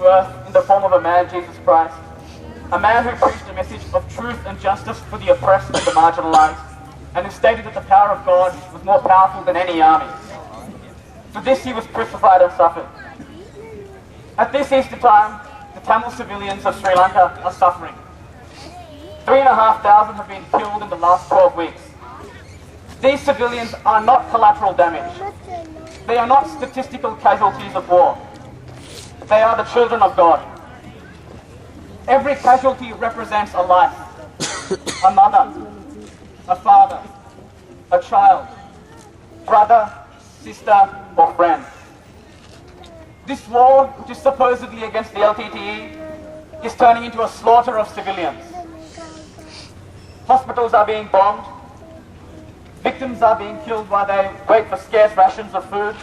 earth in the form of a man, Jesus Christ, a man who preached a message of truth and justice for the oppressed and the marginalized, and who stated that the power of God was more powerful than any army. For this he was crucified and suffered. At this Easter time, the Tamil civilians of Sri Lanka are suffering. 3,500 have been killed in the last 12 weeks. These civilians are not collateral damage. They are not statistical casualties of war. They are the children of God. Every casualty represents a life, a mother, a father, a child, brother, sister, or friend. This war, which is supposedly against the LTTE, is turning into a slaughter of civilians. Hospitals are being bombed. Victims are being killed while they wait for scarce rations of food.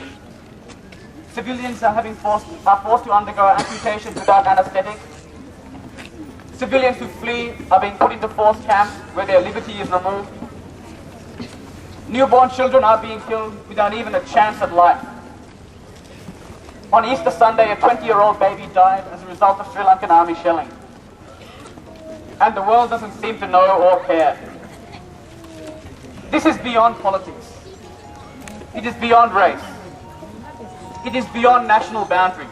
Civilians are forced to undergo amputations without anesthetic. Civilians who flee are being put into forced camps where their liberty is removed. Newborn children are being killed without even a chance at life. On Easter Sunday, a 20-year-old baby died as a result of Sri Lankan army shelling. And the world doesn't seem to know or care. This is beyond politics. It is beyond race. It is beyond national boundaries.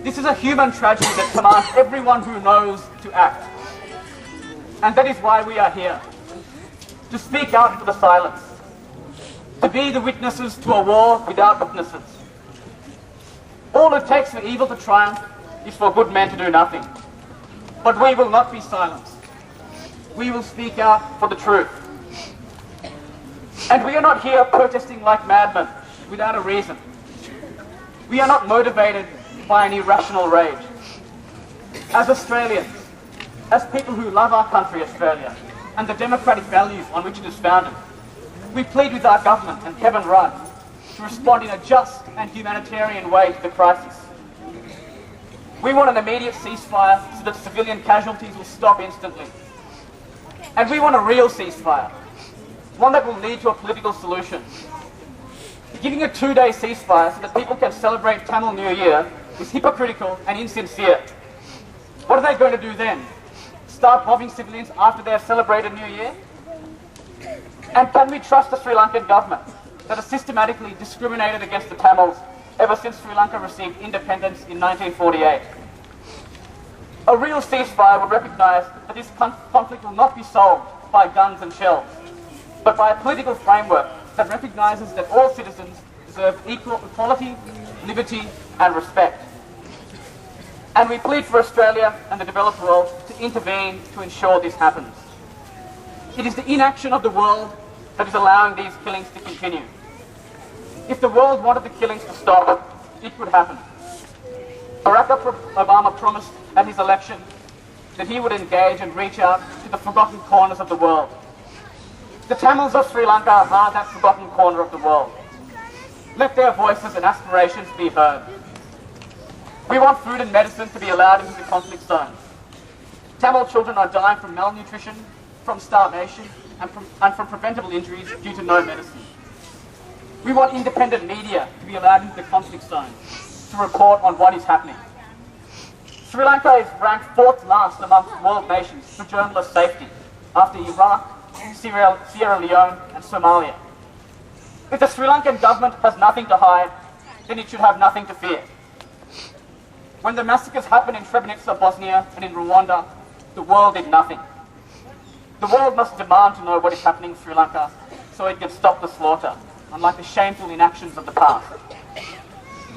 This is a human tragedy that commands everyone who knows to act. And that is why we are here. To speak out into the silence. To be the witnesses to a war without witnesses. All it takes for evil to triumph is for good men to do nothing. But we will not be silenced. We will speak out for the truth. And we are not here protesting like madmen without a reason. We are not motivated by an irrational rage. As Australians, as people who love our country, Australia, and the democratic values on which it is founded, we plead with our government and Kevin Rudd to respond in a just and humanitarian way to the crisis. We want an immediate ceasefire so that civilian casualties will stop instantly. And we want a real ceasefire, one that will lead to a political solution. Giving a 2-day ceasefire so that people can celebrate Tamil New Year is hypocritical and insincere. What are they going to do then? Start bombing civilians after they have celebrated New Year? And can we trust the Sri Lankan government that has systematically discriminated against the Tamils ever since Sri Lanka received independence in 1948? A real ceasefire would recognise that this conflict will not be solved by guns and shells, but by a political framework that recognises that all citizens deserve equality, liberty and respect. And we plead for Australia and the developed world to intervene to ensure this happens. It is the inaction of the world that is allowing these killings to continue. If the world wanted the killings to stop, it could happen. Barack Obama promised at his election that he would engage and reach out to the forgotten corners of the world. The Tamils of Sri Lanka are that forgotten corner of the world. Let their voices and aspirations be heard. We want food and medicine to be allowed into the conflict zones. Tamil children are dying from malnutrition, from starvation, and from preventable injuries due to no medicine. We want independent media to be allowed into the conflict zones to report on what is happening. Sri Lanka is ranked 4th last amongst world nations for journalist safety, after Iraq, Sierra Leone and Somalia. If the Sri Lankan government has nothing to hide, then it should have nothing to fear. When the massacres happened in Srebrenica, Bosnia and in Rwanda, the world did nothing. The world must demand to know what is happening in Sri Lanka so it can stop the slaughter, unlike the shameful inactions of the past.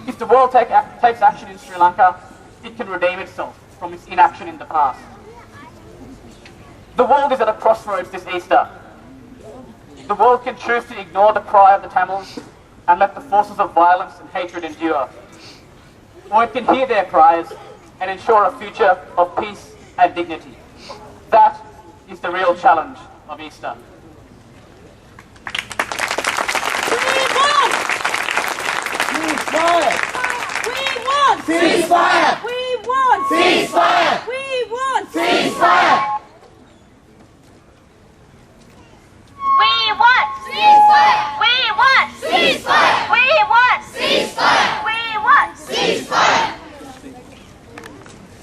If the world takes action in Sri Lanka, it can redeem itself from its inaction in the past. The world is at a crossroads this Easter. The world can choose to ignore the cry of the Tamils and let the forces of violence and hatred endure. Or it can hear their cries and ensure a future of peace and dignity. That is the real challenge of Easter. We want ceasefire!